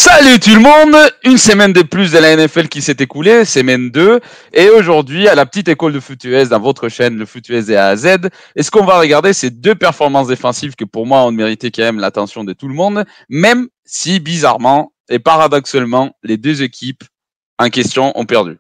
Salut tout le monde, une semaine de plus de la NFL qui s'est écoulée, semaine 2, et aujourd'hui à la petite école de foot US dans votre chaîne, le foot US de A à Z, et ce qu'on va regarder c'est deux performances défensives que pour moi ont mérité quand même l'attention de tout le monde, même si bizarrement et paradoxalement les deux équipes en question ont perdu.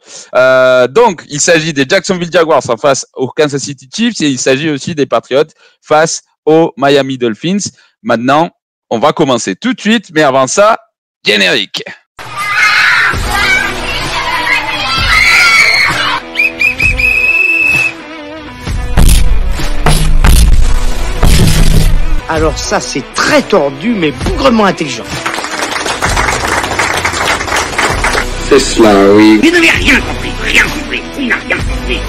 Donc il s'agit des Jacksonville Jaguars en face aux Kansas City Chiefs et il s'agit aussi des Patriots face aux Miami Dolphins. Maintenant, on va commencer tout de suite, mais avant ça, générique. Alors ça, c'est très tordu, mais bougrement intelligent. C'est cela, oui. Vous n'avez rien compris, il n'a rien compris.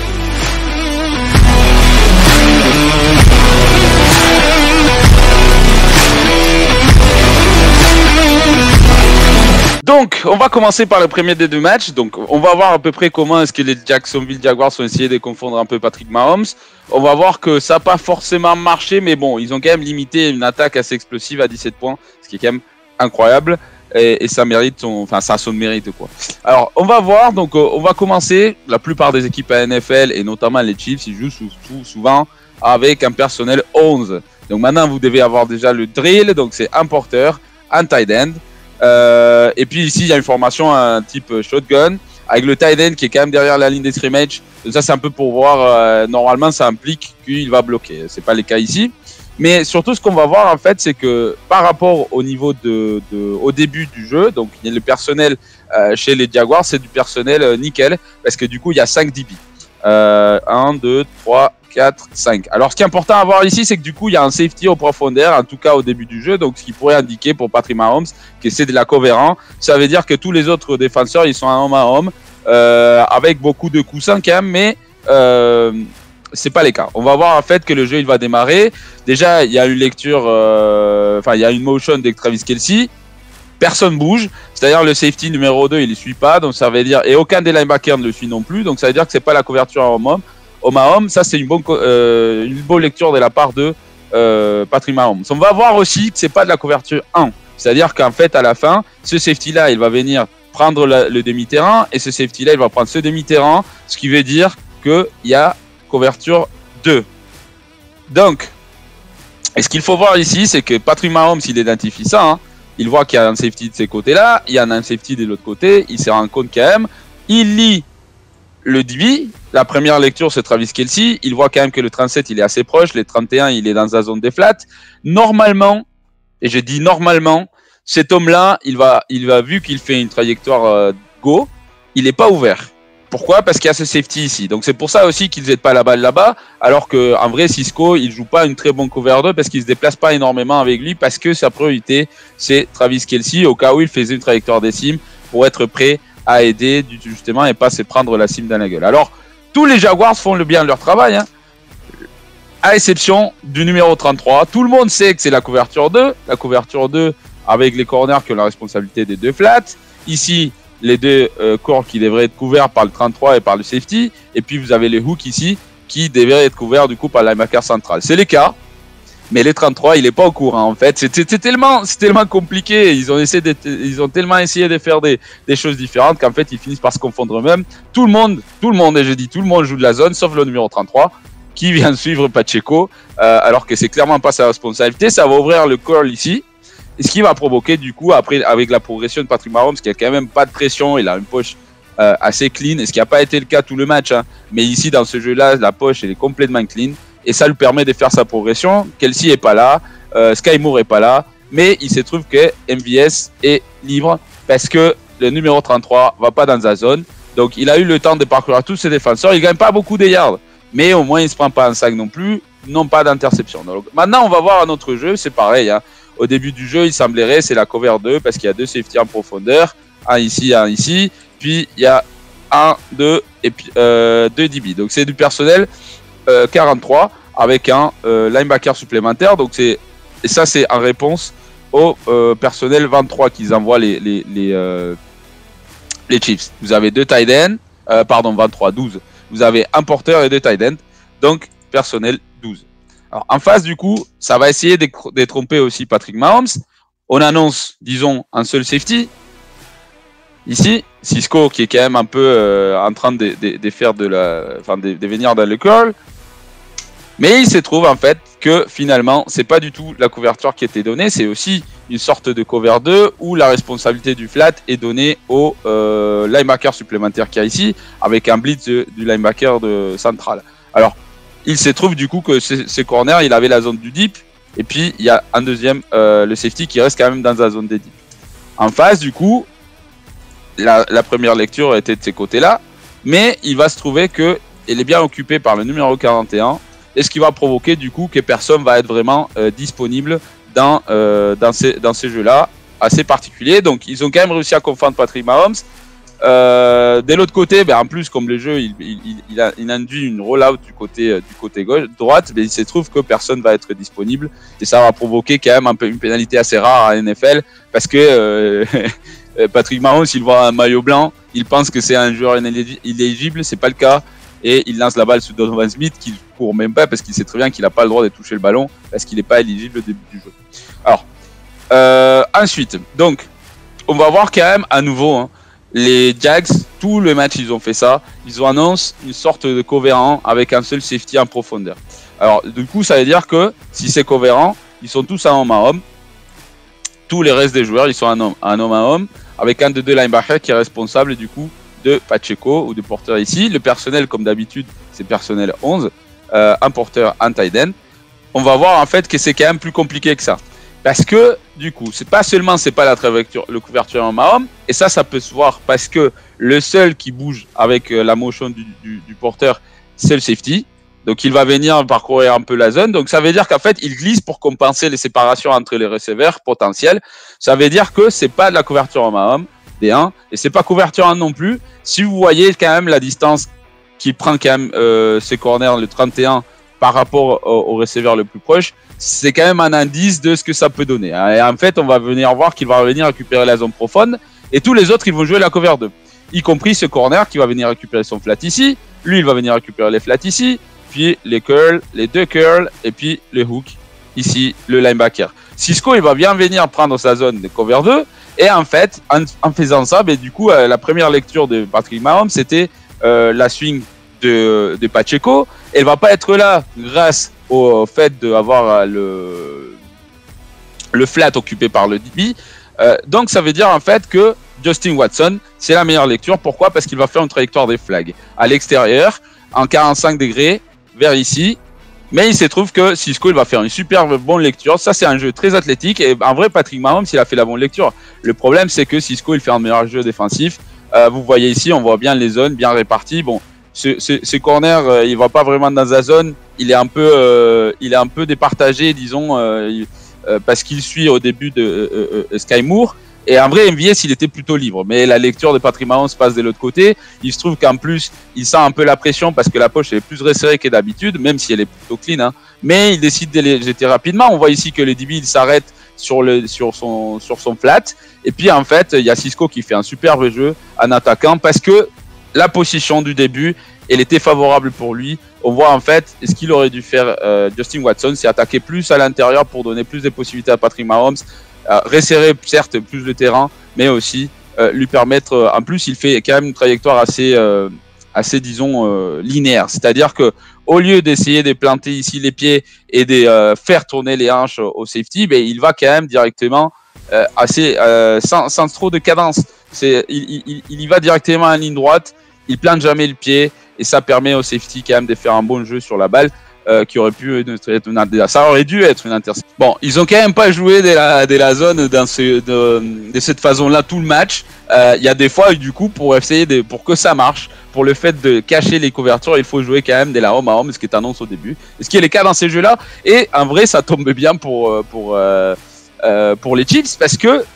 Donc, on va commencer par le premier des deux matchs. Donc, on va voir à peu près comment est-ce que les Jacksonville Jaguars ont essayé de confondre un peu Patrick Mahomes. On va voir que ça n'a pas forcément marché, mais bon, ils ont quand même limité une attaque assez explosive à 17 points, ce qui est quand même incroyable. Et ça mérite ça a son mérite, quoi. Alors, on va voir. Donc, on va commencer. La plupart des équipes à NFL, et notamment les Chiefs, ils jouent souvent avec un personnel 11. Donc, maintenant, vous devez avoir déjà le drill. Donc, c'est un porteur, un tight end. Et puis ici il y a une formation un type shotgun avec le tight end qui est quand même derrière la ligne des scrimmage. Donc ça c'est un peu pour voir, normalement ça implique qu'il va bloquer, c'est pas le cas ici. Mais surtout ce qu'on va voir en fait c'est que par rapport au niveau au début du jeu, donc le personnel chez les Jaguars c'est du personnel nickel parce que du coup il y a 5 DB. 1, 2, 3, 4, 5. Alors ce qui est important à voir ici, c'est que du coup il y a un safety au profondeur, en tout cas au début du jeu, donc ce qui pourrait indiquer pour Patrick Mahomes que c'est de la cover 1. Ça veut dire que tous les autres défenseurs ils sont un homme à homme, avec beaucoup de coussins quand même, mais c'est pas les cas. On va voir en fait que le jeu il va démarrer. Déjà il y a une lecture, il y a une motion de Travis Kelce. Personne bouge, c'est-à-dire le safety numéro 2 il ne suit pas, donc ça veut dire, et aucun des linebackers ne le suit non plus, donc ça veut dire que c'est pas la couverture en homme à homme. Ça c'est une bonne lecture de la part de Patrick Mahomes. On va voir aussi que c'est pas de la couverture 1, c'est-à-dire qu'en fait à la fin, ce safety là il va venir prendre le demi-terrain et ce safety là il va prendre ce demi-terrain, ce qui veut dire qu'il y a couverture 2. Donc, et ce qu'il faut voir ici, c'est que Patrick Mahomes il identifie ça, hein. Il voit qu'il y a un safety de ces côtés-là, il y en a un safety de l'autre côté, il se rend compte quand même, il lit le DB, la première lecture c'est Travis Kelce, il voit quand même que le 37 il est assez proche, le 31 il est dans la zone des flats. Normalement, et je dis normalement, cet homme-là, il va vu qu'il fait une trajectoire go, il n'est pas ouvert. Pourquoi? Parce qu'il y a ce safety ici. Donc c'est pour ça aussi qu'ils n'aident pas la balle là-bas, alors qu'en vrai Cisco il joue pas une très bonne cover 2 parce qu'il se déplace pas énormément avec lui, parce que sa priorité c'est Travis Kelce au cas où il faisait une trajectoire des cimes pour être prêt à aider justement et pas se prendre la cime dans la gueule. Alors tous les Jaguars font le bien de leur travail, hein, à exception du numéro 33. Tout le monde sait que c'est la couverture 2 avec les corners qui ont la responsabilité des deux flats. Ici les deux corps qui devraient être couverts par le 33 et par le safety, et puis vous avez les hooks ici qui devraient être couverts du coup par le linebacker central. C'est le cas, mais le 33 il est pas au courant en fait. C'est tellement compliqué. Ils ont tellement essayé de faire des choses différentes qu'en fait ils finissent par se confondre eux-mêmes. Tout le monde, et je dis tout le monde joue de la zone sauf le numéro 33 qui vient de suivre Pacheco, alors que c'est clairement pas sa responsabilité. Ça va ouvrir le curl ici. Et ce qui va provoquer du coup après avec la progression de Patrick Mahomes qui a quand même pas de pression, il a une poche assez clean, et ce qui n'a pas été le cas tout le match, hein. Mais ici dans ce jeu-là, la poche elle est complètement clean et ça lui permet de faire sa progression. Kelce est pas là, Sky Moore est pas là, mais il se trouve que MVS est libre parce que le numéro 33 va pas dans sa zone, donc il a eu le temps de parcourir tous ses défenseurs. Il gagne pas beaucoup de yards, mais au moins il se prend pas un sac non plus, non pas d'interception. Donc maintenant on va voir un autre jeu, c'est pareil, hein. Au début du jeu, il semblerait c'est la cover 2 parce qu'il y a deux safety en profondeur, un ici, puis il y a 1, 2 et puis 2 DB. Donc c'est du personnel 43 avec un linebacker supplémentaire. Donc et ça c'est en réponse au personnel 23 qu'ils envoient les Chiefs. Vous avez deux tight ends, 23, 12. Vous avez un porteur et deux tight ends. Donc personnel 12. Alors, en face, du coup, ça va essayer de tromper aussi Patrick Mahomes. On annonce, disons, un seul safety. Ici, Cisco qui est quand même un peu en train de faire de venir dans le curl. Mais il se trouve en fait que finalement, c'est pas du tout la couverture qui était donnée, c'est aussi une sorte de cover 2 où la responsabilité du flat est donnée au linebacker supplémentaire qu'il y a ici, avec un blitz du linebacker de central. Alors, il se trouve du coup que ces corners, il avait la zone du deep, et puis il y a un deuxième, le safety qui reste quand même dans la zone des deep. En face, du coup, la première lecture était de ces côtés-là, mais il va se trouver qu'il est bien occupé par le numéro 41, et ce qui va provoquer du coup que personne va être vraiment disponible dans ces jeux-là assez particuliers. Donc ils ont quand même réussi à confondre Patrick Mahomes. De l'autre côté, en plus comme le jeu il induit une rollout du côté gauche, droite, il se trouve que personne va être disponible et ça va provoquer quand même un peu une pénalité assez rare à NFL parce que Patrick Mahomes, il voit un maillot blanc, il pense que c'est un joueur inéligible, c'est pas le cas. Et il lance la balle sur Donovan Smith qui court même pas parce qu'il sait très bien qu'il n'a pas le droit de toucher le ballon parce qu'il n'est pas éligible au début du jeu. Alors, ensuite, donc, on va voir quand même à nouveau les Jags, tout le match ils ont fait ça, ils ont annoncé une sorte de coverant avec un seul safety en profondeur. Alors, du coup, ça veut dire que si c'est coverant, ils sont tous un homme à homme. Tous les restes des joueurs, ils sont un homme à homme avec un de deux linebackers qui est responsable du coup de Pacheco ou de porteur ici. Le personnel, comme d'habitude, c'est personnel 11, un porteur, un tight end. On va voir en fait que c'est quand même plus compliqué que ça. Parce que, du coup, c'est pas la couverture en homme, et ça peut se voir parce que le seul qui bouge avec la motion du porteur, c'est le safety. Donc il va venir parcourir un peu la zone. Donc ça veut dire qu'en fait, il glisse pour compenser les séparations entre les receveurs potentiels. Ça veut dire que c'est pas de la couverture en homme. D1, et c'est pas couverture 1 non plus. Si vous voyez quand même la distance qu'il prend quand même ses corners, le 31 par rapport au receveur le plus proche, c'est quand même un indice de ce que ça peut donner. Et en fait, on va venir voir qu'il va venir récupérer la zone profonde et tous les autres ils vont jouer la cover 2, y compris ce corner qui va venir récupérer son flat ici, lui il va venir récupérer les flats ici, puis les curls, les deux curls et puis les hooks ici, le linebacker. Cisco il va bien venir prendre sa zone de cover 2. Et en fait, en faisant ça, du coup, la première lecture de Patrick Mahomes, c'était la swing de Pacheco. Elle va pas être là grâce au fait d'avoir le flat occupé par le DB. Donc, ça veut dire en fait que Justin Watson, c'est la meilleure lecture. Pourquoi ? Parce qu'il va faire une trajectoire des flags à l'extérieur, en 45 degrés, vers ici. Mais il se trouve que Cisco il va faire une super bonne lecture. Ça c'est un jeu très athlétique et en vrai Patrick Mahomes il a fait la bonne lecture. Le problème c'est que Cisco il fait un meilleur jeu défensif. Vous voyez ici on voit bien les zones bien réparties. Bon, ce corner il va pas vraiment dans la zone. Il est un peu départagé disons parce qu'il suit au début de Sky Moore. Et en vrai, MVS, il était plutôt libre. Mais la lecture de Patrick Mahomes passe de l'autre côté. Il se trouve qu'en plus, il sent un peu la pression parce que la poche est plus resserrée que d'habitude, même si elle est plutôt clean. Hein. Mais il décide de les jeter rapidement. On voit ici que le DB, il s'arrête sur son flat. Et puis, en fait, il y a Cisco qui fait un superbe jeu en attaquant parce que la position du début, elle était favorable pour lui. On voit en fait, ce qu'il aurait dû faire Justin Watson, c'est attaquer plus à l'intérieur pour donner plus de possibilités à Patrick Mahomes. Resserrer certes plus le terrain, mais aussi lui permettre. En plus, il fait quand même une trajectoire assez disons linéaire. C'est-à-dire que au lieu d'essayer de planter ici les pieds et de faire tourner les hanches au safety, il va quand même directement sans trop de cadence. Il y va directement en ligne droite. Il plante jamais le pied et ça permet au safety quand même de faire un bon jeu sur la balle. Qui aurait pu être ça aurait dû être une interception. Bon, ils ont quand même pas joué de la zone de cette façon-là tout le match. Il y a des fois du coup pour que ça marche, pour le fait de cacher les couvertures, il faut jouer quand même de la home à home, ce qui est annoncé au début. Ce qui est le cas dans ces jeux-là. Et en vrai, ça tombe bien pour les Chiefs parce que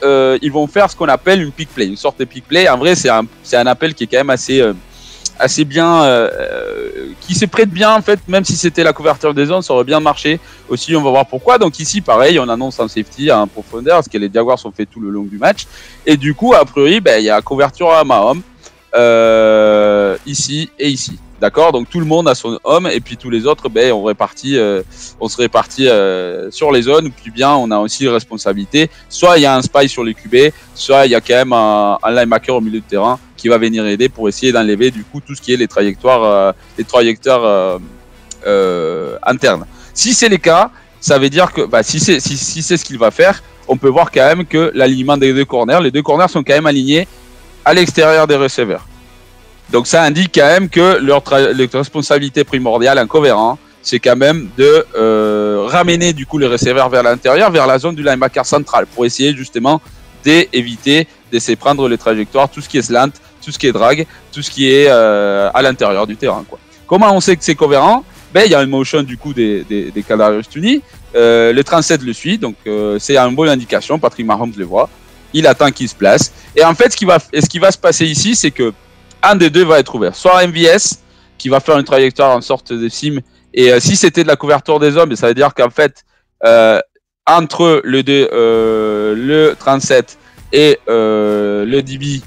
ils vont faire ce qu'on appelle une pick play, une sorte de pick play. En vrai, c'est un appel qui est quand même assez bien, qui se prête bien en fait, même si c'était la couverture des zones, ça aurait bien marché aussi, on va voir pourquoi. Donc ici pareil, on annonce un safety à un profondeur, ce que les Jaguars ont fait tout le long du match, et du coup a priori il y a couverture à Mahomes, ici et ici. D'accord, donc tout le monde a son homme et puis tous les autres, ben, on se répartit sur les zones. Puis bien, on a aussi les responsabilités. Soit il y a un spy sur les QB, soit il y a quand même un linebacker au milieu de terrain qui va venir aider pour essayer d'enlever du coup tout ce qui est les trajectoires internes. Si c'est le cas, ça veut dire que si c'est ce qu'il va faire, on peut voir quand même que l'alignement des deux corners, les deux corners sont quand même alignés à l'extérieur des receveurs. Donc ça indique quand même que leur responsabilité primordiale en coverant, c'est quand même de ramener du coup les receveurs vers l'intérieur, vers la zone du linebacker central, pour essayer justement d'éviter d'essayer de prendre les trajectoires, tout ce qui est slant, tout ce qui est drag, tout ce qui est à l'intérieur du terrain, quoi. Comment on sait que c'est cohérent? Ben, il y a une motion du coup des Kadarius Toney. Le 37 le suit, donc c'est une bonne indication. Patrick Mahomes le voit. Il attend qu'il se place. Et en fait, ce qui va se passer ici, c'est que un des deux va être ouvert. Soit MVS, qui va faire une trajectoire en sorte de sim. Et si c'était de la couverture des hommes, ça veut dire qu'en fait, entre le 37 et le DB,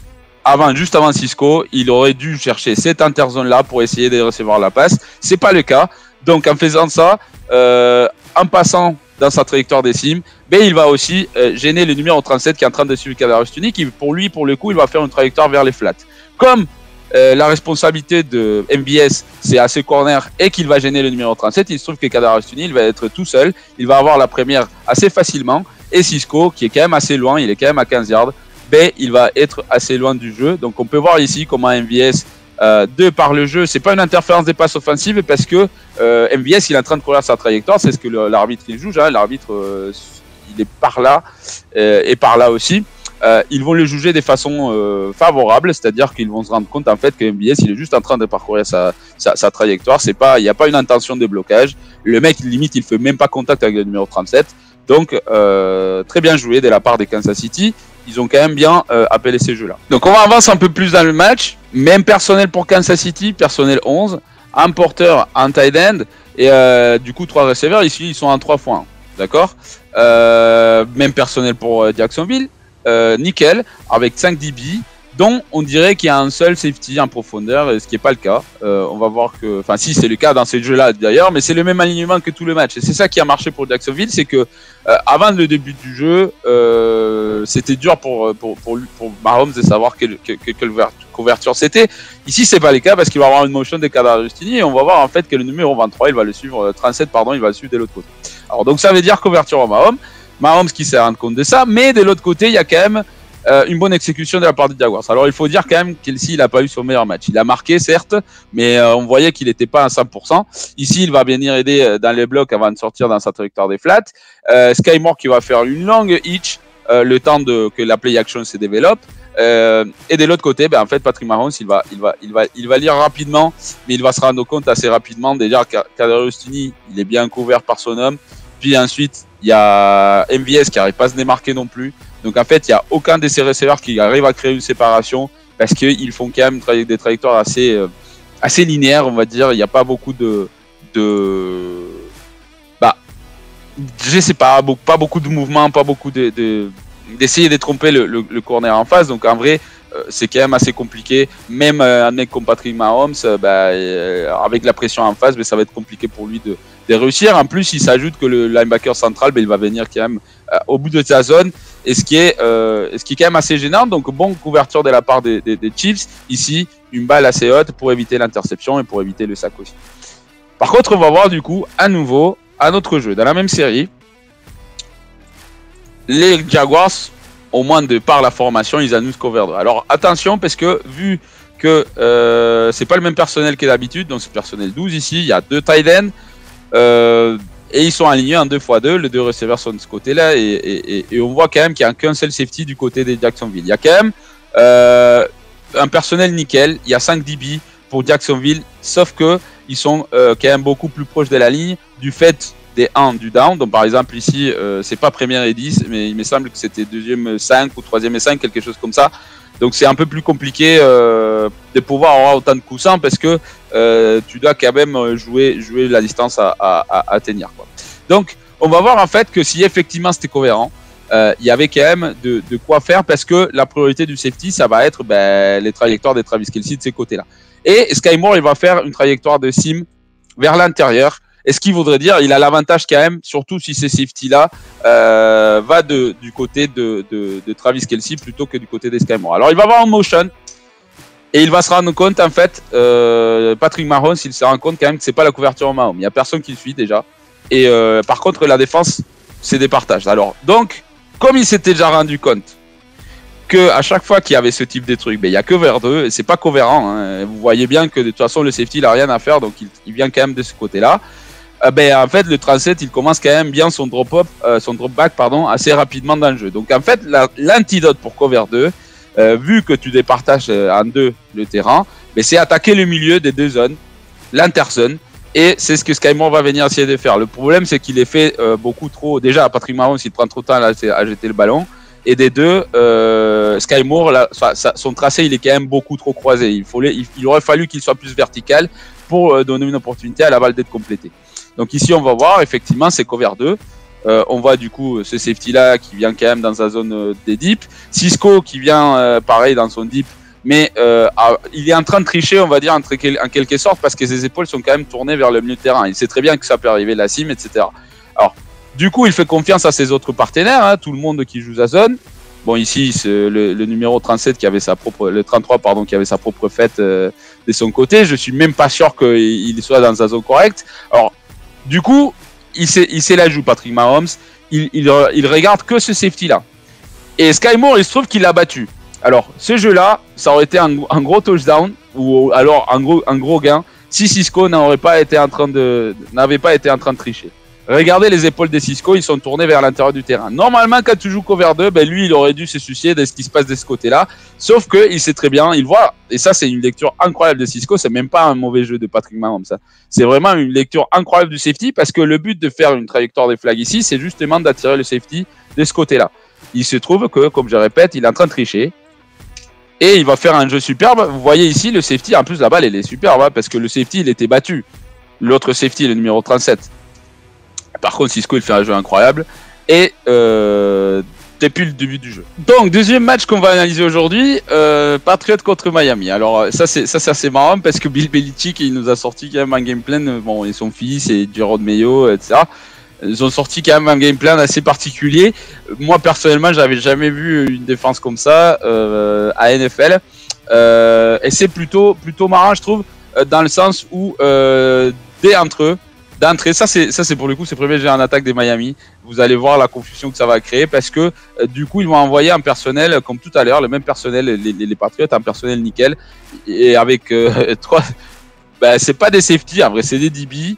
juste avant Cisco, il aurait dû chercher cette interzone-là pour essayer de recevoir la passe. C'est pas le cas. Donc, en faisant ça, en passant dans sa trajectoire des cimes, ben, il va aussi gêner le numéro 37 qui est en train de suivre Kadarius Toney, qui pour le coup, il va faire une trajectoire vers les flats. Comme la responsabilité de MVS, c'est à ses corners et qu'il va gêner le numéro 37, il se trouve que Kadarius Toney, il va être tout seul, il va avoir la première assez facilement, et Cisco, qui est quand même assez loin, il est quand même à 15 yards, ben, il va être assez loin du jeu. Donc on peut voir ici comment MVS, de par le jeu, c'est pas une interférence des passes offensives parce que MVS il est en train de courir sa trajectoire, c'est ce que l'arbitre il juge, hein. L'arbitre il est par là et par là aussi. Ils vont le juger de façon favorable, c'est-à-dire qu'ils vont se rendre compte en fait que MVS il est juste en train de parcourir sa trajectoire, il n'y a pas une intention de blocage, le mec limite il fait même pas contact avec le numéro 37, donc très bien joué de la part des Kansas City. Ils ont quand même bien appelé ces jeux-là. Donc on va avancer un peu plus dans le match. Même personnel pour Kansas City, personnel 11, un porteur, un tight end et du coup 3 receveurs. Ici ils sont en 3x1, d'accord. Même personnel pour Jacksonville, nickel, avec 5 DB, dont on dirait qu'il y a un seul safety en profondeur, ce qui n'est pas le cas. On va voir que, enfin si c'est le cas dans ces jeux-là d'ailleurs, mais c'est le même alignement que tout le match. Et c'est ça qui a marché pour Jacksonville, c'est que avant le début du jeu, c'était dur pour Mahomes de savoir quelle couverture c'était. Ici c'est pas le cas parce qu'il va avoir une motion de Kadarius Toney et on va voir en fait que le numéro 23, il va le suivre, 37 pardon, il va le suivre de l'autre côté. Alors donc ça veut dire couverture à Mahomes qui s'est rendu compte de ça, mais de l'autre côté il y a quand même une bonne exécution de la part des Jaguars. Alors il faut dire quand même qu'Kelsey il n'a pas eu son meilleur match. Il a marqué certes, mais on voyait qu'il n'était pas à 100%. Ici il va venir aider dans les blocs avant de sortir dans sa trajectoire des flats. Sky Moore qui va faire une longue hitch le temps que la play action se développe. Et de l'autre côté, ben en fait Patrick Mahomes il va lire rapidement, mais il va se rendre compte assez rapidement déjà que Kadarius Toney il est bien couvert par son homme. Puis ensuite il y a MVS qui n'arrive pas à se démarquer non plus. Donc en fait, il n'y a aucun de ces receveurs qui arrive à créer une séparation parce qu'ils font quand même des trajectoires assez linéaires, on va dire. Il n'y a pas beaucoup je sais pas beaucoup de mouvements, pas beaucoup d'essayer de tromper le corner en face. Donc en vrai, c'est quand même assez compliqué. Même un mec comme Patrick Mahomes, avec la pression en face, ça va être compliqué pour lui de réussir. En plus, il s'ajoute que le linebacker central, il va venir quand même au bout de sa zone. Et ce qui est quand même assez gênant. Donc, bonne couverture de la part des Chiefs. Ici, une balle assez haute pour éviter l'interception et pour éviter le sac aussi. Par contre, on va voir du coup à nouveau un autre jeu. Dans la même série, les Jaguars, au moins de par la formation, ils annoncent cover 2. Alors, attention, parce que vu que c'est pas le même personnel que d'habitude, donc c'est personnel 12 ici, il y a 2 tight ends. Et ils sont alignés en 2x2, les 2 receveurs sont de ce côté-là, et on voit quand même qu'il n'y a qu'un seul safety du côté des Jacksonville. Il y a quand même un personnel nickel, il y a 5 DB pour Jacksonville, sauf que ils sont quand même beaucoup plus proches de la ligne du fait des 1 du down. Donc par exemple ici, c'est pas première et 10, mais il me semble que c'était deuxième 5 ou troisième et 5, quelque chose comme ça. Donc c'est un peu plus compliqué de pouvoir avoir autant de coussins parce que tu dois quand même jouer la distance à tenir, quoi. Donc on va voir en fait que si effectivement c'était cohérent, il y avait quand même de quoi faire parce que la priorité du safety, ça va être les trajectoires des Travis Kelce de ces côtés-là. Et Sky Moore, il va faire une trajectoire de sim vers l'intérieur. Et ce qui voudrait dire, il a l'avantage quand même, surtout si ces safety-là va du côté de Travis Kelce plutôt que du côté des Sky Moore. Alors, il va avoir en motion et il va se rendre compte, en fait, Patrick Mahomes, il se rend compte quand même que c'est pas la couverture en Mahomes. Il y a personne qui le suit déjà. Et par contre, la défense, c'est des partages. Alors, donc, comme il s'était déjà rendu compte que à chaque fois qu'il y avait ce type de truc, il y a cover 2, et c'est pas cover 1. Hein. Vous voyez bien que de toute façon, le safety, il a rien à faire, donc il vient quand même de ce côté-là. En fait, le 37, il commence quand même bien son drop back, assez rapidement dans le jeu. Donc, en fait, l'antidote pour cover 2, vu que tu départages en deux le terrain, c'est attaquer le milieu des deux zones, l'interzone, et c'est ce que Sky Moore va venir essayer de faire. Le problème, c'est qu'il est fait beaucoup trop. Déjà, Patrick Mahomes, il prend trop de temps à jeter le ballon. Et des deux, Sky Moore, son tracé, il est quand même beaucoup trop croisé. Il aurait fallu qu'il soit plus vertical pour donner une opportunité à la balle d'être complétée. Donc ici, on va voir, effectivement, c'est cover 2. On voit du coup ce safety-là qui vient quand même dans sa zone des dips. Cisco qui vient pareil dans son dip. Mais il est en train de tricher, on va dire, en quelque sorte, parce que ses épaules sont quand même tournées vers le milieu de terrain. Il sait très bien que ça peut arriver la sim, etc. Alors, du coup, il fait confiance à ses autres partenaires, hein, tout le monde qui joue sa zone. Bon, ici, c'est le numéro 37 qui avait le 33, pardon, qui avait sa propre fête de son côté. Je suis même pas sûr qu'il soit dans sa zone correcte. Alors, du coup, il sait la joue, Patrick Mahomes. Il regarde que ce safety-là. Et Sky Moore, il se trouve qu'il l'a battu. Alors, ce jeu-là, ça aurait été un gros touchdown ou alors un gros gain si Cisco n'avait pas été en train de tricher. Regardez les épaules des Cisco, ils sont tournés vers l'intérieur du terrain. Normalement, quand tu joues cover 2, lui, il aurait dû se soucier de ce qui se passe de ce côté-là. Sauf que il sait très bien, il voit, et ça, c'est une lecture incroyable de Cisco. C'est même pas un mauvais jeu de Patrick Mahomes, ça. C'est vraiment une lecture incroyable du safety parce que le but de faire une trajectoire des flags ici, c'est justement d'attirer le safety de ce côté-là. Il se trouve que, comme je répète, il est en train de tricher. Et il va faire un jeu superbe. Vous voyez ici, le safety, en plus, la balle, elle est superbe, hein, parce que le safety, il était battu. L'autre safety, le numéro 37. Par contre, Cisco, il fait un jeu incroyable. Et depuis le début du jeu. Donc, deuxième match qu'on va analyser aujourd'hui, Patriots contre Miami. Alors, ça c'est assez marrant, parce que Bill Belichick, il nous a sorti quand même un game plan. Bon, et son fils, et Jerod Mayo, etc. Ils ont sorti quand même un game plan assez particulier. Moi, personnellement, j'avais jamais vu une défense comme ça à NFL. Et c'est plutôt marrant, je trouve, dans le sens où d'entrée, ça c'est pour le coup, c'est premier jet en attaque des Miami. Vous allez voir la confusion que ça va créer parce que du coup, ils vont envoyer un personnel, comme tout à l'heure, le même personnel, les Patriots, un personnel nickel. Et avec trois... c'est pas des safety, en vrai, c'est des DB.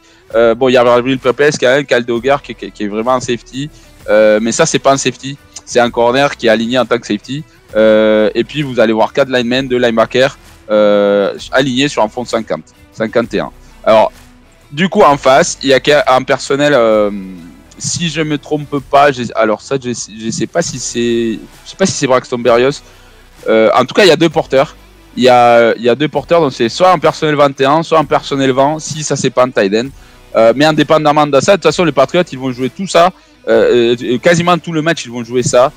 Bon, il y a Will Pepes, qui a Kyle Dogger qui est vraiment un safety, mais ça c'est pas un safety, c'est un corner qui est aligné en tant que safety. Et puis vous allez voir 4 linemen, 2 linebackers alignés sur un fond de 51. Alors du coup en face, il y a un personnel, si je me trompe pas, alors ça je sais pas si c'est Braxton Berrios. En tout cas, il y a 2 porteurs. Il y a 2 porteurs, donc c'est soit un personnel 21, soit un personnel 20, si ça c'est pas un tight end. Mais indépendamment de ça, de toute façon, les Patriots, ils vont jouer tout ça. Quasiment tout le match, ils vont jouer ça.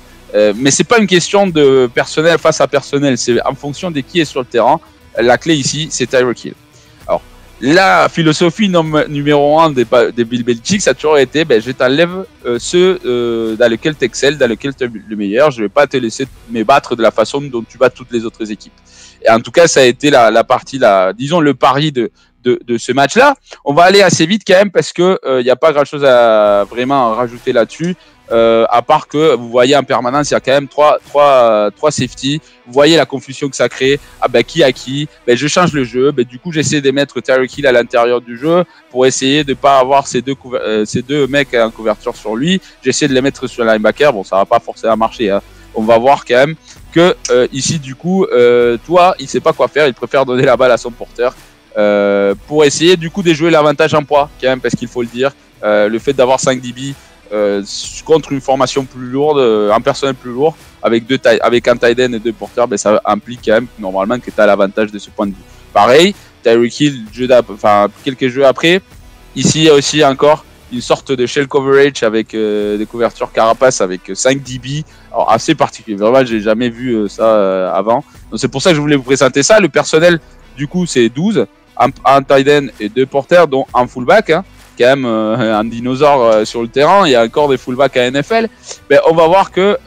Mais c'est pas une question de personnel face à personnel, c'est en fonction de qui est sur le terrain. La clé ici, c'est Tyreek Hill. Alors, la philosophie numéro 1 des Bill Belichick, ça a toujours été, je t'enlève ceux dans lesquels tu excelles, dans lesquels tu es le meilleur. Je vais pas te laisser me battre de la façon dont tu bats toutes les autres équipes. Et en tout cas, ça a été la partie, disons, le pari de ce match-là. On va aller assez vite quand même parce que il n'y a pas grand-chose à vraiment rajouter là-dessus. À part que vous voyez en permanence, il y a quand même trois safety. Vous voyez la confusion que ça crée. Qui a qui? Je change le jeu. Du coup, j'essaie de mettre Tyreek Hill à l'intérieur du jeu pour essayer de pas avoir ces deux mecs en couverture sur lui. J'essaie de les mettre sur le linebacker. Bon, ça va pas forcément marcher, hein. On va voir quand même que ici, du coup, il sait pas quoi faire. Il préfère donner la balle à son porteur pour essayer du coup de jouer l'avantage en poids quand même, parce qu'il faut le dire. Le fait d'avoir 5 DB contre une formation plus lourde, un personnel plus lourd, avec un tight end et 2 porteurs, ça implique quand même normalement que tu as l'avantage de ce point de vue. Pareil, Tyreek Hill, quelques jeux après, ici il y a aussi encore une sorte de shell coverage avec des couvertures carapace avec 5 DB. Alors assez particulier, vraiment j'ai jamais vu ça avant. Donc c'est pour ça que je voulais vous présenter ça. Le personnel du coup c'est 12, un tight end et 2 porteurs dont un fullback, hein, quand même un dinosaure sur le terrain. Il y a encore des fullbacks à NFL. Mais on va voir que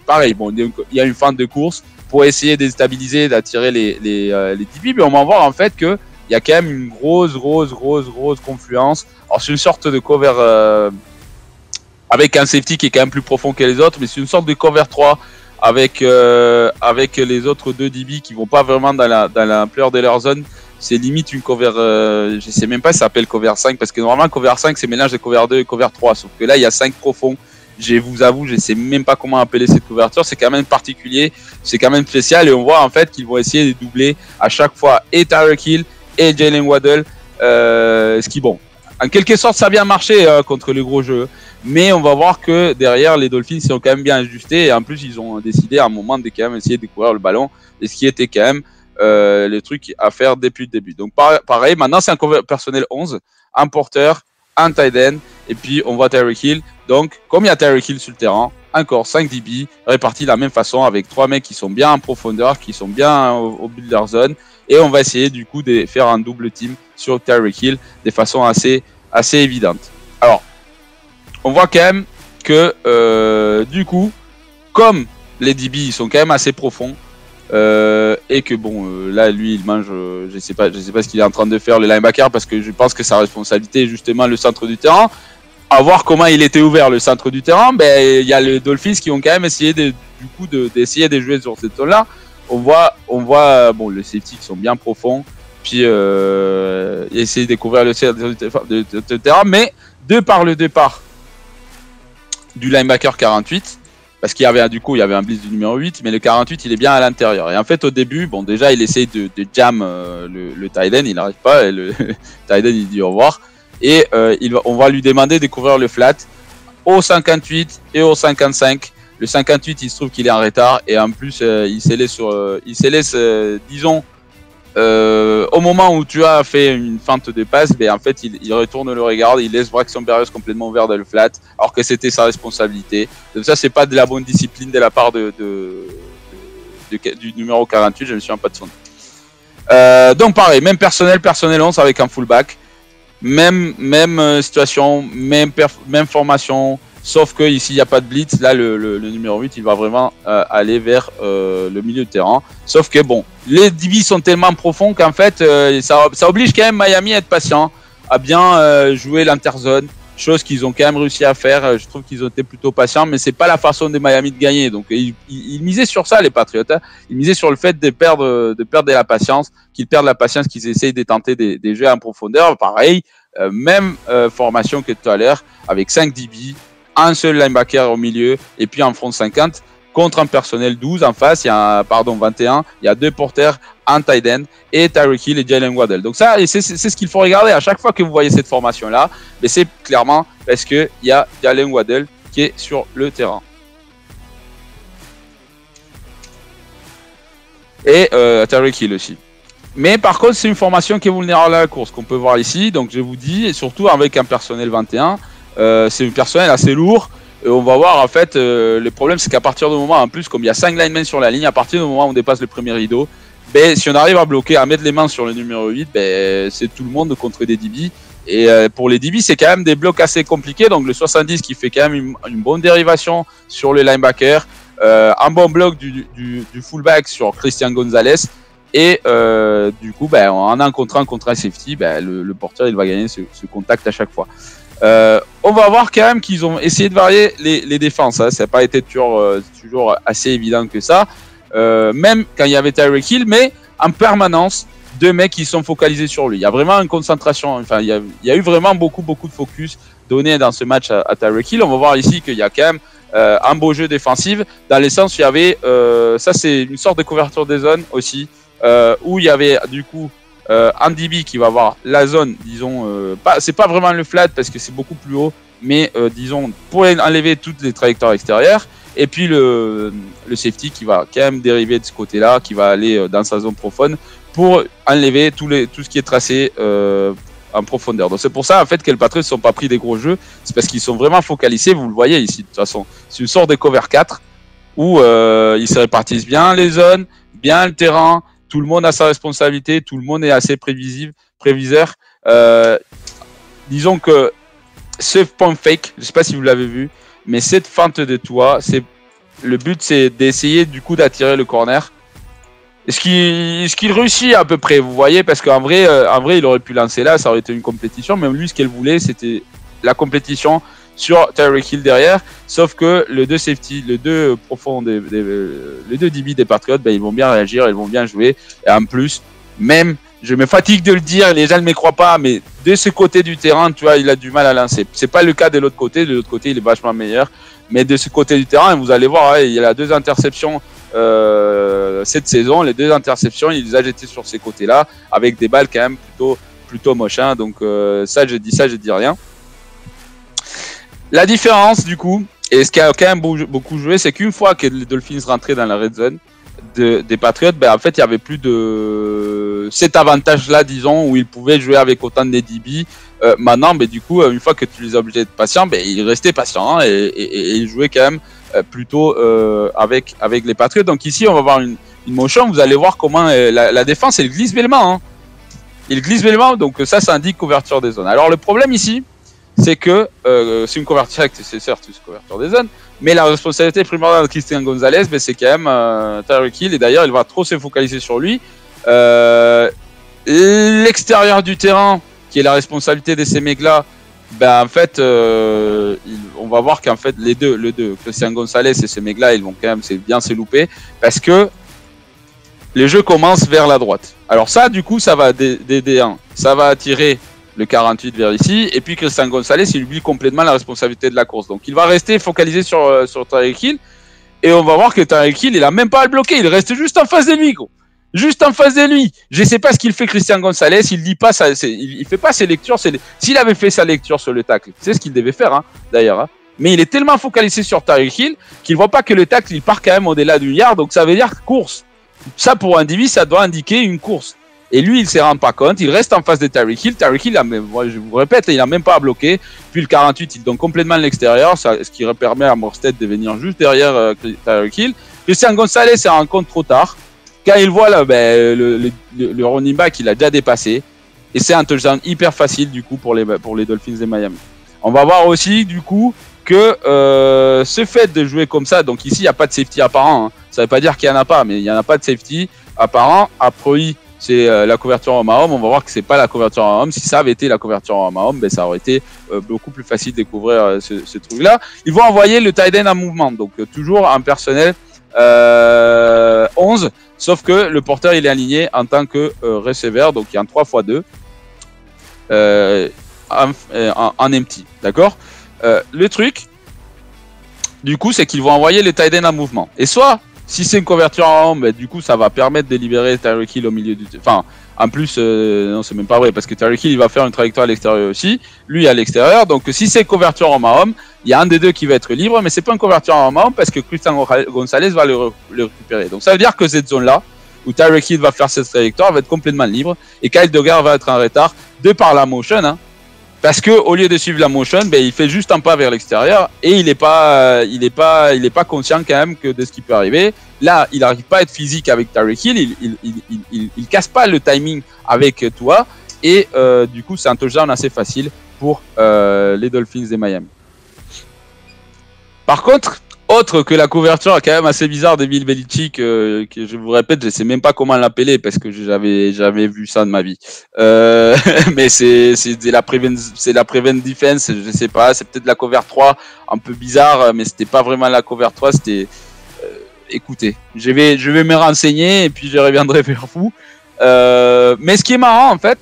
pareil, bon, il y a une fin de course pour essayer de déstabiliser, d'attirer les DB, mais on va voir en fait que il y a quand même une grosse confluence. Alors c'est une sorte de cover avec un safety qui est quand même plus profond que les autres, mais c'est une sorte de cover 3 avec les autres 2 DB qui vont pas vraiment dans l'ampleur de leur zone. C'est limite une cover, je sais même pas si ça s'appelle cover 5, parce que normalement cover 5 c'est mélange de cover 2 et cover 3, sauf que là il y a 5 profonds. Je vous avoue, je sais même pas comment appeler cette couverture, c'est quand même particulier, c'est quand même spécial, et on voit en fait qu'ils vont essayer de doubler à chaque fois et Tyreek Hill et Jalen Waddle, ce qui, bon, en quelque sorte ça a bien marché contre les gros jeux, mais on va voir que derrière les Dolphins sont quand même bien ajustés, et en plus ils ont décidé à un moment de quand même essayer de courir le ballon, et ce qui était quand même les trucs à faire depuis le début. Donc pareil, maintenant c'est un cover personnel 11, un porteur, un tight end, et puis on voit Tyreek Hill. Donc comme il y a Tyreek Hill sur le terrain, encore 5 DB répartis de la même façon avec 3 mecs qui sont bien en profondeur, qui sont bien au but de leur zone, et on va essayer du coup de faire un double team sur Tyreek Hill de façon assez évidente. Alors on voit quand même que du coup, comme les DB ils sont quand même assez profonds, et que bon là lui il mange je sais pas ce qu'il est en train de faire le linebacker, parce que je pense que sa responsabilité est justement le centre du terrain. À voir comment il était ouvert le centre du terrain, ben il y a les Dolphins qui ont quand même essayé d'essayer de jouer sur cette zone là. On voit bon les safety qui sont bien profonds, puis essayer de découvrir le centre du terrain, mais de par le départ du linebacker 48, parce qu'il y avait il y avait un blitz du numéro 8, mais le 48 il est bien à l'intérieur. Et en fait au début, bon déjà il essaye de jam le tight end, il n'arrive pas, et le tight end il dit au revoir. Et on va lui demander de couvrir le flat au 58 et au 55. Le 58 il se trouve qu'il est en retard, et en plus il se laisse disons au moment où tu as fait une feinte de passe, ben en fait il retourne le regard, il laisse Braxton Berrios complètement ouvert dans le flat, alors que c'était sa responsabilité. Donc ça c'est pas de la bonne discipline de la part du numéro 48, je me souviens pas de son nom. Donc pareil, même personnel 11 avec un fullback, même situation, même formation, sauf que ici il n'y a pas de blitz. Là le numéro 8 il va vraiment aller vers le milieu de terrain, sauf que bon les DB sont tellement profonds qu'en fait ça oblige quand même Miami à être patient, à bien jouer l'interzone, chose qu'ils ont quand même réussi à faire. Je trouve qu'ils ont été plutôt patients, mais c'est pas la façon de Miami de gagner. Donc ils misaient sur ça, les Patriots, hein. Ils misaient sur le fait de perdre la patience, qu'ils perdent la patience, qu'ils essayent de tenter des jeux en profondeur. Pareil, même formation que tout à l'heure, avec 5 DB, un seul linebacker au milieu, et puis en front 50 contre un personnel 12 en face. Il y a 21, il y a 2 porteurs, un tight end et Tyreek Hill et Jalen Waddle. Donc ça, c'est ce qu'il faut regarder à chaque fois que vous voyez cette formation là, mais c'est clairement parce que il y a Jalen Waddle qui est sur le terrain. Et Tyreek Hill aussi. Mais par contre, c'est une formation qui est vulnérable à la course, qu'on peut voir ici. Donc je vous dis, et surtout avec un personnel 21, c'est un personnel assez lourd. Et on va voir en fait, le problème c'est qu'à partir du moment, en plus comme il y a 5 linemen sur la ligne, à partir du moment où on dépasse le premier rideau, ben, si on arrive à bloquer, à mettre les mains sur le numéro 8, ben, c'est tout le monde contre des DB. Et pour les DB, c'est quand même des blocs assez compliqués. Donc le 70 qui fait quand même une bonne dérivation sur le linebacker, un bon bloc du fullback sur Christian Gonzalez. Et du coup, ben, en un contre un safety, ben, le porteur il va gagner ce contact à chaque fois. On va voir quand même qu'ils ont essayé de varier les défenses, hein. Ça n'a pas été toujours assez évident que ça, même quand il y avait Tyreek Hill, mais en permanence 2 mecs qui sont focalisés sur lui. Il y a vraiment une concentration, enfin il y a eu vraiment beaucoup de focus donné dans ce match à Tyreek Hill. On va voir ici qu'il y a quand même un beau jeu défensif, dans le sens où il y avait ça c'est une sorte de couverture des zones aussi, où il y avait du coup un DB qui va avoir la zone, disons, c'est pas vraiment le flat parce que c'est beaucoup plus haut, mais disons pour enlever toutes les trajectoires extérieures, et puis le safety qui va quand même dériver de ce côté-là, qui va aller dans sa zone profonde pour enlever tout ce qui est tracé en profondeur. Donc c'est pour ça en fait que les Patriots ne sont pas pris des gros jeux, c'est parce qu'ils sont vraiment focalisés, vous le voyez ici de toute façon. C'est une sorte de cover 4 où ils se répartissent bien les zones, bien le terrain, tout le monde a sa responsabilité, tout le monde est assez préviseur. Disons que ce point fake, je ne sais pas si vous l'avez vu, mais cette feinte de toit, le but c'est d'essayer du coup d'attirer le corner. Ce qu'il réussit à peu près, vous voyez, parce qu'en vrai, il aurait pu lancer là, ça aurait été une compétition. Même lui, ce qu'elle voulait, c'était la compétition sur Tyreek Hill derrière. Sauf que les deux safety, les deux profonds, les deux DB des Patriots, ben, ils vont bien réagir, ils vont bien jouer. Et en plus, même, je me fatigue de le dire, les gens ne me croient pas, mais de ce côté du terrain, tu vois, il a du mal à lancer. C'est pas le cas de l'autre côté. De l'autre côté, il est vachement meilleur. Mais de ce côté du terrain, vous allez voir, hein, il y a 2 interceptions. Cette saison, les 2 interceptions, il les a jetées sur ces côtés-là avec des balles quand même plutôt moches. Hein, donc ça, je dis rien. La différence du coup, et ce qui a quand même beaucoup joué, c'est qu'une fois que les Dolphins rentraient dans la red zone des Patriots, ben en fait, il y avait plus de cet avantage-là, disons, où ils pouvaient jouer avec autant de DB. Maintenant, ben du coup, une fois que tu les as obligés d'être patients, ben ils restaient patients hein, et ils jouaient quand même plutôt avec les Patriots. Donc ici, on va voir une motion. Vous allez voir comment la défense, elle glisse bellement. Hein. Il glisse bellement, donc ça indique couverture des zones. Alors le problème ici, c'est que c'est une couverture, c'est certes une couverture des zones, mais la responsabilité primordiale de Christian Gonzalez, ben, c'est quand même Tyreek Hill. Et d'ailleurs, il va trop se focaliser sur lui. L'extérieur du terrain, qui est la responsabilité de ces mecs-là, ben en fait, on va voir qu'en fait les deux, Christian Gonzalez et ces mecs-là, ils vont quand même bien se louper parce que les jeux commencent vers la droite. Alors ça, du coup, ça va D1, ça va attirer le 48 vers ici, et puis Christian Gonzalez, il oublie complètement la responsabilité de la course. Donc il va rester focalisé sur Tyreek Hill, et on va voir que Tyreek Hill, il a même pas à le bloquer, il reste juste en face de lui, gros. Juste en face de lui. Je sais pas ce qu'il fait Christian Gonzalez, il dit pas ça, il fait pas ses lectures. S'il avait fait sa lecture sur le tacle, c'est ce qu'il devait faire, hein, d'ailleurs. Hein. Mais il est tellement focalisé sur Tyreek Hill qu'il voit pas que le tacle il part quand même au-delà du yard, donc ça veut dire course. Ça pour un DB, ça doit indiquer une course. Et lui, il ne s'en rend pas compte, il reste en face de Tyreek Hill. Tyreek Hill, je vous répète, il n'a même pas à bloquer. Puis le 48, il donne complètement l'extérieur, ce qui permet à Morstead de venir juste derrière Tyreek Hill. Christian Gonzalez se rend compte trop tard. Quand il voit là, ben, le running back, il a déjà dépassé. Et c'est un touchdown hyper facile du coup pour les Dolphins de Miami. On va voir aussi du coup que ce fait de jouer comme ça, donc ici il n'y a pas de safety apparent. Hein. Ça ne veut pas dire qu'il n'y en a pas, mais il n'y en a pas de safety apparent. Après, c'est la couverture en Mahomes. On va voir que c'est pas la couverture en Mahomes. Si ça avait été la couverture en Mahomes, ben, ça aurait été beaucoup plus facile de découvrir ce truc-là. Ils vont envoyer le tight end en mouvement, donc toujours en personnel 11. Sauf que le porteur il est aligné en tant que receveur, donc il y a un 3x2 en empty, d'accord. Le truc, du coup, c'est qu'ils vont envoyer les tight ends en mouvement. Et soit, si c'est une couverture en homme, du coup, ça va permettre de libérer Tyreek Hill au milieu du... Enfin, en plus, non, c'est même pas vrai, parce que Tyreek Hill, il va faire une trajectoire à l'extérieur aussi. Lui, à l'extérieur. Donc, si c'est couverture en Mahomes, il y a un des deux qui va être libre, mais c'est pas une couverture en Mahomes parce que Christian Gonzalez va le récupérer. Donc, ça veut dire que cette zone-là, où Tyreek Hill va faire cette trajectoire, va être complètement libre. Et Kyle Duggar va être en retard de par la motion, hein. Parce que au lieu de suivre la motion, ben, il fait juste un pas vers l'extérieur et il est pas conscient quand même que de ce qui peut arriver. Là, il n'arrive pas à être physique avec Tyreek Hill, il casse pas le timing avec toi et du coup c'est un touchdown assez facile pour les Dolphins de Miami. Par contre, autre que la couverture quand même assez bizarre de Bill Belichick, que je vous répète, je sais même pas comment l'appeler parce que j'avais jamais vu ça de ma vie. Mais c'est la prevent defense, je sais pas, c'est peut-être la cover 3 un peu bizarre, mais c'était pas vraiment la cover 3, c'était écoutez, je vais me renseigner et puis je reviendrai vers vous. Mais ce qui est marrant en fait,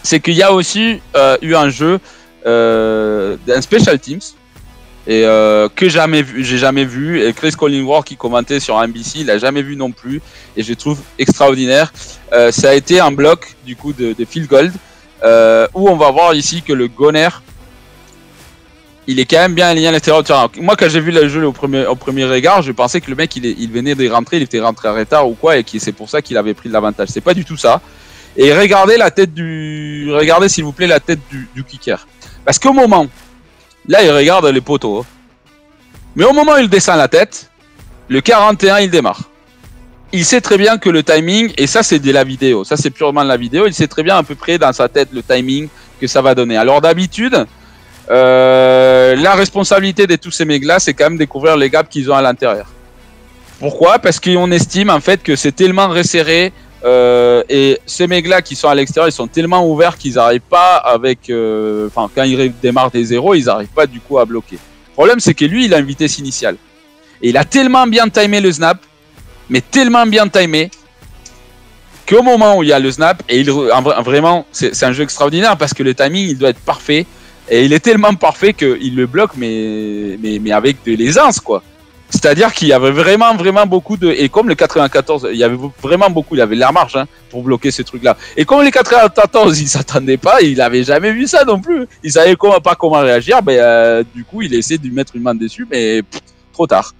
c'est qu'il y a aussi eu un jeu d'un special teams. Et que j'ai jamais vu, et Chris Collingworth qui commentait sur NBC, il a jamais vu non plus, et je trouve extraordinaire. Ça a été un bloc du coup de Phil Gold, où on va voir ici que le gunner, il est quand même bien aligné à l'extérieur du terrain. Moi, quand j'ai vu le jeu au premier regard, je pensais que le mec il venait de rentrer, il était rentré en retard ou quoi, et c'est pour ça qu'il avait pris de l'avantage. C'est pas du tout ça. Et regardez regardez s'il vous plaît la tête du kicker. Parce qu'au moment, là il regarde les poteaux, hein. Mais au moment où il descend la tête, le 41 il démarre. Il sait très bien que le timing, et ça c'est de la vidéo, ça c'est purement de la vidéo, il sait très bien à peu près dans sa tête le timing que ça va donner. Alors d'habitude, la responsabilité de tous ces mecs-là, c'est quand même découvrir les gaps qu'ils ont à l'intérieur. Pourquoi? Parce qu'on estime en fait que c'est tellement resserré, et ces mecs-là qui sont à l'extérieur, ils sont tellement ouverts qu'ils n'arrivent pas avec... Enfin, quand ils démarrent des zéros, ils n'arrivent pas du coup à bloquer. Le problème, c'est que lui, il a une vitesse initiale. Et il a tellement bien timé le snap, mais tellement bien timé, qu'au moment où il y a le snap, et vraiment, c'est un jeu extraordinaire parce que le timing, il doit être parfait. Et il est tellement parfait qu'il le bloque, mais avec de l'aisance, quoi. C'est-à-dire qu'il y avait vraiment beaucoup de... Et comme le 94, il y avait vraiment beaucoup, il avait l'air marge hein, pour bloquer ce truc-là. Et comme les 94, il s'attendait pas, il avait jamais vu ça non plus. Il savait pas comment réagir, du coup, il essaie de lui mettre une main dessus, mais trop tard.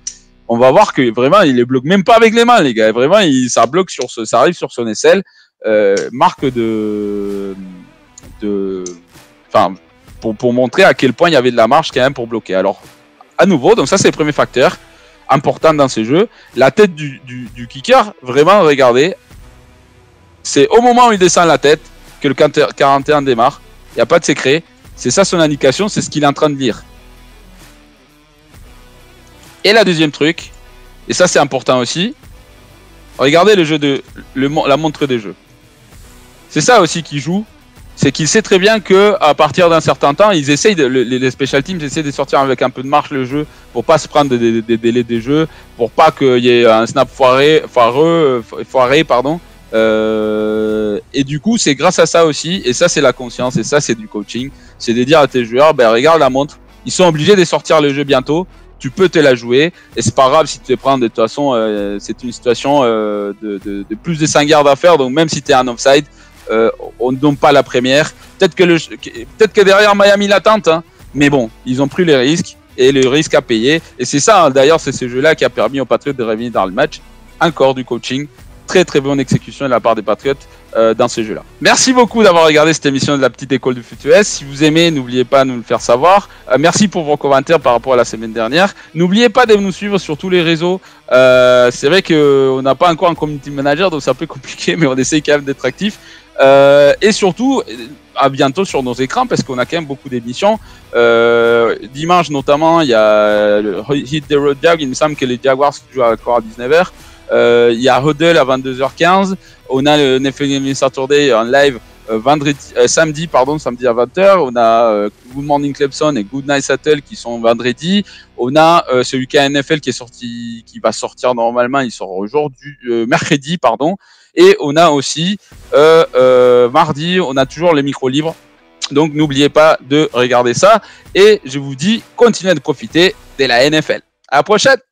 On va voir que vraiment, il les bloque même pas avec les mains, les gars. Vraiment, ça bloque ça arrive sur son aisselle. Marque enfin, pour montrer à quel point il y avait de la marge quand même pour bloquer. Alors, à nouveau, donc ça c'est le premier facteur important dans ces jeux. La tête du kicker, vraiment, regardez, c'est au moment où il descend la tête que le 41 démarre. Il n'y a pas de secret. C'est ça son indication, c'est ce qu'il est en train de lire. Et la deuxième truc, et ça c'est important aussi, regardez le jeu la montre des jeux. C'est ça aussi qui joue. C'est qu'il sait très bien que à partir d'un certain temps, ils essayent les special teams essaient de sortir avec un peu de marche le jeu pour pas se prendre des délais des jeux, pour pas qu'il y ait un snap foiré, pardon. Et du coup, c'est grâce à ça aussi, et ça c'est la conscience, et ça c'est du coaching, c'est de dire à tes joueurs, regarde la montre, ils sont obligés de sortir le jeu bientôt, tu peux te la jouer, et c'est pas grave si tu te prends, de toute façon, c'est une situation de plus de 5 yards à faire, donc même si tu es en offside, on ne donne pas la première. Peut-être que derrière Miami l'attente, hein, mais bon, ils ont pris les risques et le risque à payer. Et c'est ça, hein, d'ailleurs, c'est ce jeu-là qui a permis aux Patriots de revenir dans le match. Encore du coaching, très bonne exécution de la part des Patriots dans ce jeu-là. Merci beaucoup d'avoir regardé cette émission de la petite école du foot US. Si vous aimez, n'oubliez pas de nous le faire savoir. Merci pour vos commentaires par rapport à la semaine dernière. N'oubliez pas de nous suivre sur tous les réseaux. C'est vrai qu'on n'a pas encore un community manager, donc c'est un peu compliqué, mais on essaye quand même d'être actif. Et surtout, à bientôt sur nos écrans parce qu'on a quand même beaucoup d'émissions. Dimanche notamment, il y a le Hit the Road Jag. Il me semble que les Jaguars jouent encore à 19h. Il y a Huddle à 22h15. On a le NFL Saturday en live samedi à 20h. On a Good Morning Clemson et Good Night Seattle qui sont vendredi. On a ce week-end NFL qui va sortir normalement. Il sort aujourd'hui, mercredi, pardon. Et on a aussi mardi, on a toujours les micros libres. Donc n'oubliez pas de regarder ça. Et je vous dis, continuez de profiter de la NFL. À la prochaine!